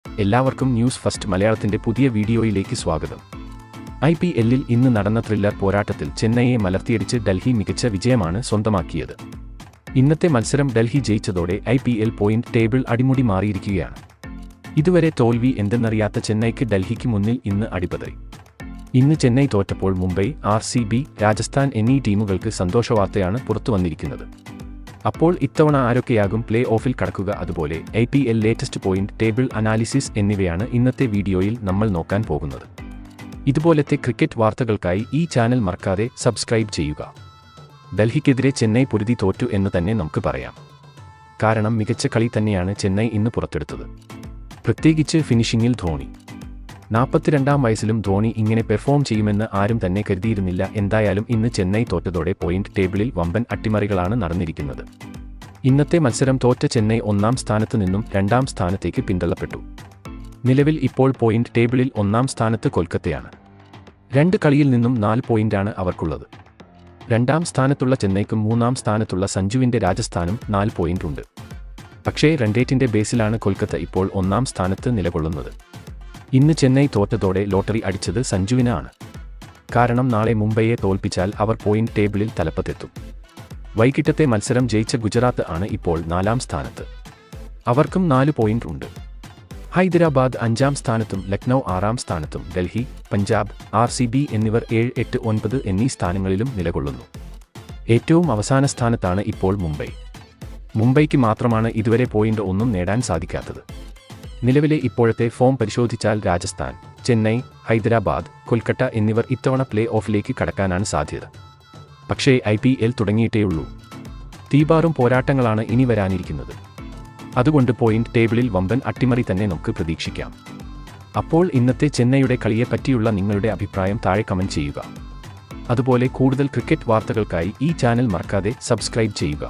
എല്ലാവർക്കും news first മലയാളത്തിന്റെ പുതിയ വീഡിയോയിലേക്ക് സ്വാഗതം. IPLൽ ഇന്ന് നടന്ന ത്രില്ലർ പോരാട്ടത്തിൽ ചെന്നൈയെ മലർത്തിയടിച്ച് ഡൽഹി മികച്ച വിജയമാണ് സ്വന്തമാക്കിയത്. ഇന്നത്തെ മത്സരം ഡൽഹി ജയിച്ചതോടെ IPL പോയിന്റ് ടേബിൾ അടിമുടി മാറിയിരിക്കുകയാണ്. ഇതുവരെ തോൽവി എന്തെന്നറിയാത്ത ചെന്നൈക്ക് ഡൽഹിക്ക് മുന്നിൽ ഇന്ന് അടിപതറി. ഇന്ന് ചെന്നൈ തോറ്റപ്പോൾ മുംബൈ, RCB, രാജസ്ഥാൻ എന്നീ ടീമുകൾക്ക് സന്തോഷവാർത്തയാണ് പുറത്തുവന്നിരിക്കുന്നത്. അപ്പോൾ ഇത്തവണ ആരൊക്കെയാകും പ്ലേ ഓഫിൽ കടക്കുക, അതുപോലെ IPL latest point table analysis എന്നിവയാണ് ഇന്നത്തെ വീഡിയോയിൽ നമ്മൾ നോക്കാൻ പോകുന്നത്. ഇതുപോലത്തെ ക്രിക്കറ്റ് വാർത്തകൾക്കായി ഈ ചാനൽ മറക്കാതെ സബ്സ്ക്രൈബ് ചെയ്യുക. ഡൽഹിക്കെതിരെ ചെന്നൈ പൊരുതി തോറ്റു എന്ന് തന്നെ നമുക്ക് പറയാം. കാരണം മികച്ച കളി തന്നെയാണ് ചെന്നൈ ഇന്ന് പുറത്തെടുത്തത്. പ്രത്യേകിച്ച് ഫിനിഷിംഗിൽ ധോണി. 42-ാം വയസ്സിലും ധോണി ഇങ്ങനെ പെർഫോം ചെയ്യുമെന്ന് ആരും തന്നെ കരുതിയിരുന്നില്ല. എന്തായാലും ഇന്ന് ചെന്നൈ തോറ്റതോടെ പോയിന്റ് ടേബിളിൽ വമ്പൻ അട്ടിമറികളാണ് നടന്നിരിക്കുന്നത്. ഇന്നത്തെ മത്സരം തോറ്റ ചെന്നൈ 1-ാം സ്ഥാനത്ത് നിന്നും 2-ാം സ്ഥാനത്തേക്ക് പിന്തള്ളപ്പെട്ടു. നിലവിൽ ഇപ്പോൾ പോയിന്റ് ടേബിളിൽ 1-ാം സ്ഥാനത്ത് കൊൽക്കത്തയാണ്. 2 കളിയിൽ നിന്നും 4 പോയിന്റാണ് അവർക്കുള്ളത്. 2-ാം സ്ഥാനത്തുള്ള ചെന്നൈക്കും 3-ാം സ്ഥാനത്തുള്ള സഞ്ജുവിന്റെ രാജസ്ഥാനും 4 പോയിന്റ് ഉണ്ട്. പക്ഷേ റൺറേറ്റിന്റെ ബേസിലാണ് കൊൽക്കത്ത ഇപ്പോൾ 1-ാം സ്ഥാനത്ത് നിലകൊള്ളുന്നത്. ഇന്ന് ചെന്നൈ തോറ്റതോടെ ലോട്ടറി അടിച്ചത് സഞ്ജുവിനാണ്. കാരണം നാളെ മുംബൈയെ തോൽപ്പിച്ചാൽ അവർ പോയിന്റ് ടേബിളിൽ തലപ്പത്തെത്തും. വൈകിട്ടത്തെ മത്സരം ജയിച്ച ഗുജറാത്ത് ആണ് ഇപ്പോൾ 4-ാം സ്ഥാനത്ത്. അവർക്കും 4 പോയിന്റ് ഉണ്ട്. ഹൈദരാബാദ് 5-ാം സ്ഥാനത്തും ലക്നൗ 6-ാം സ്ഥാനത്തും ഡൽഹി, പഞ്ചാബ്, RCB എന്നിവർ 7, 8, 9 എന്നീ സ്ഥാനങ്ങളിലും നിലകൊള്ളുന്നു. ഏറ്റവും അവസാന സ്ഥാനത്താണ് ഇപ്പോൾ മുംബൈ. മുംബൈക്ക് മാത്രമാണ് ഇതുവരെ പോയിന്റ് ഒന്നും നേടാൻ സാധിക്കാത്തത്. നിലവിലെ ഇപ്പോഴത്തെ ഫോം പരിശോധിച്ചാൽ രാജസ്ഥാൻ, ചെന്നൈ, ഹൈദരാബാദ്, കൊൽക്കത്ത എന്നിവർ ഇത്തവണ പ്ലേ ഓഫിലേക്ക് കടക്കാനാണ് സാധ്യത. പക്ഷേ IPL തുടങ്ങിയിട്ടേയുള്ളൂ. തീപാറും പോരാട്ടങ്ങളാണ് ഇനി വരാനിരിക്കുന്നത്. അതുകൊണ്ട് പോയിന്റ് ടേബിളിൽ വമ്പൻ അട്ടിമറി തന്നെ നമുക്ക് പ്രതീക്ഷിക്കാം. അപ്പോൾ ഇന്നത്തെ ചെന്നൈയുടെ കളിയെ പറ്റിയുള്ള നിങ്ങളുടെ അഭിപ്രായം താഴെ കമന്റ് ചെയ്യുക. അതുപോലെ കൂടുതൽ ക്രിക്കറ്റ് വാർത്തകൾക്കായി ഈ ചാനൽ മറക്കാതെ സബ്സ്ക്രൈബ് ചെയ്യുക.